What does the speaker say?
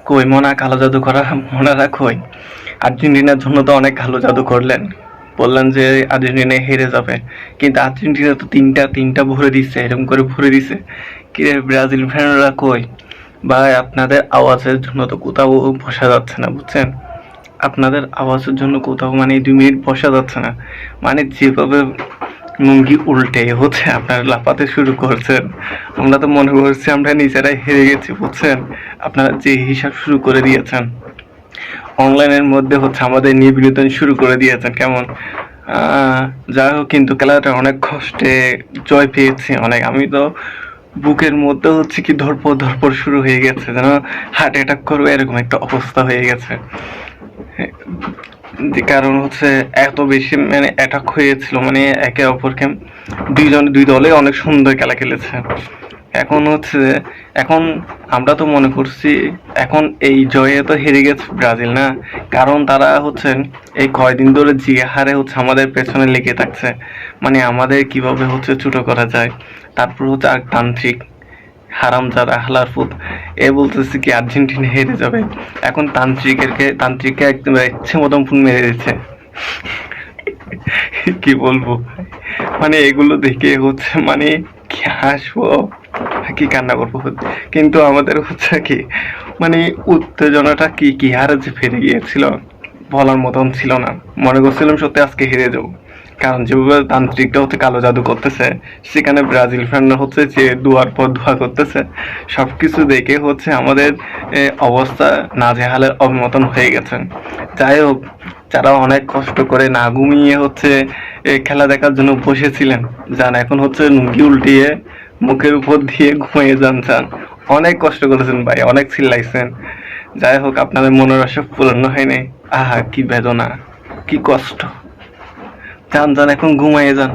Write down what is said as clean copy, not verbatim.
কই মনা কালো জাদু করা মনারা কই? আর্জেন্টিনার জন্য তো অনেক কালো জাদু করলেন, বললেন যে আর্জেন্টিনা হেরে যাবে, কিন্তু আর্জেন্টিনা তো তিনটা তিনটা ভরে দিচ্ছে, এরকম করে ভরে দিছে। কি রে ব্রাজিল ফ্যানরা কই? ভাই আপনাদের আওয়াজের জন্য তো কোথাও বসা যাচ্ছে না, বুঝছেন? আপনাদের আওয়াজের জন্য কোথাও মানে 2 মিনিট বসা যাচ্ছে না। মানে যেভাবে মুরগি উল্টে হচ্ছে আপনারা লাফাতে শুরু করছেন, আমরা তো মনে করছি আমরা নিজেরাই হেরে গেছি, বুঝছেন? আপনারা যে হিসাব শুরু করে দিয়েছেন, অনলাইনের মধ্যে হচ্ছে আমাদের নিয়ে বিনোদন শুরু করে দিয়েছেন কেমন। যাই হোক, কিন্তু খেলাটা অনেক কষ্টে জয় পেয়েছি অনেক। আমি তো বুকের মধ্যে হচ্ছে কি ধরপড় ধরপড় শুরু হয়ে গেছে, যেন হার্ট অ্যাটাক করবে এরকম একটা অবস্থা হয়ে গেছে। কারণ হচ্ছে এত বেশি মানে অ্যাটাক হয়েছিল, মানে একে অপরকে দুই দলে অনেক সুন্দর খেলা খেলেছে। এখন হচ্ছে এখন আমরা তো মনে করছি এখন এই জয়ে তো হেরে গেছে ব্রাজিল, না? কারণ তারা হচ্ছে এই কয়দিন ধরে যে হারে হচ্ছে আমাদের পেছনে লেগে থাকছে, মানে আমাদের কিভাবে হচ্ছে ছোট করা যায়। তারপর হচ্ছে আর তান্ত্রিক হারামজাদা হালারপুত এ বলতেছে কি আর্জেন্টিনা হেরে যাবে। এখন তান্ত্রিককে একদম ইচ্ছে মতন ফোন মেরে দিচ্ছে। কি বলবো, মানে এগুলো দেখে হচ্ছে মানে কি হাসবো কি কান্না করবো। কিন্তু আমাদের হচ্ছে কি মানে উত্তেজনাটা কি কি হারে যে ফিরে গিয়েছিল, বলার মতন ছিল না। মনে করছিলাম সত্যি আজকে হেরে যাবো, কারণ যেভাবে তান্ত্রিকটা হচ্ছে কালো জাদু করতেছে, সেখানে ব্রাজিল ফ্যানরা হচ্ছে যে দুয়ার পর দোয়া করতেছে, সবকিছু দেখে হচ্ছে আমাদের অবস্থা নাজেহালের অবমতন হয়ে গেছে। যাই হোক, যারা অনেক কষ্ট করে না ঘুমিয়ে হচ্ছে খেলা দেখার জন্য বসেছিলেন, যান এখন হচ্ছে লুঙ্গি উল্টিয়ে মুখের উপর দিয়ে ঘুমিয়ে যান। অনেক কষ্ট করেছেন ভাই, অনেক চিল্লাইছেন। যাই হোক, আপনাদের মনের আশা পূর্ণ হয়নি। আহা কি বেদনা, কি কষ্ট। যান এখন ঘুমাইয়ে যান।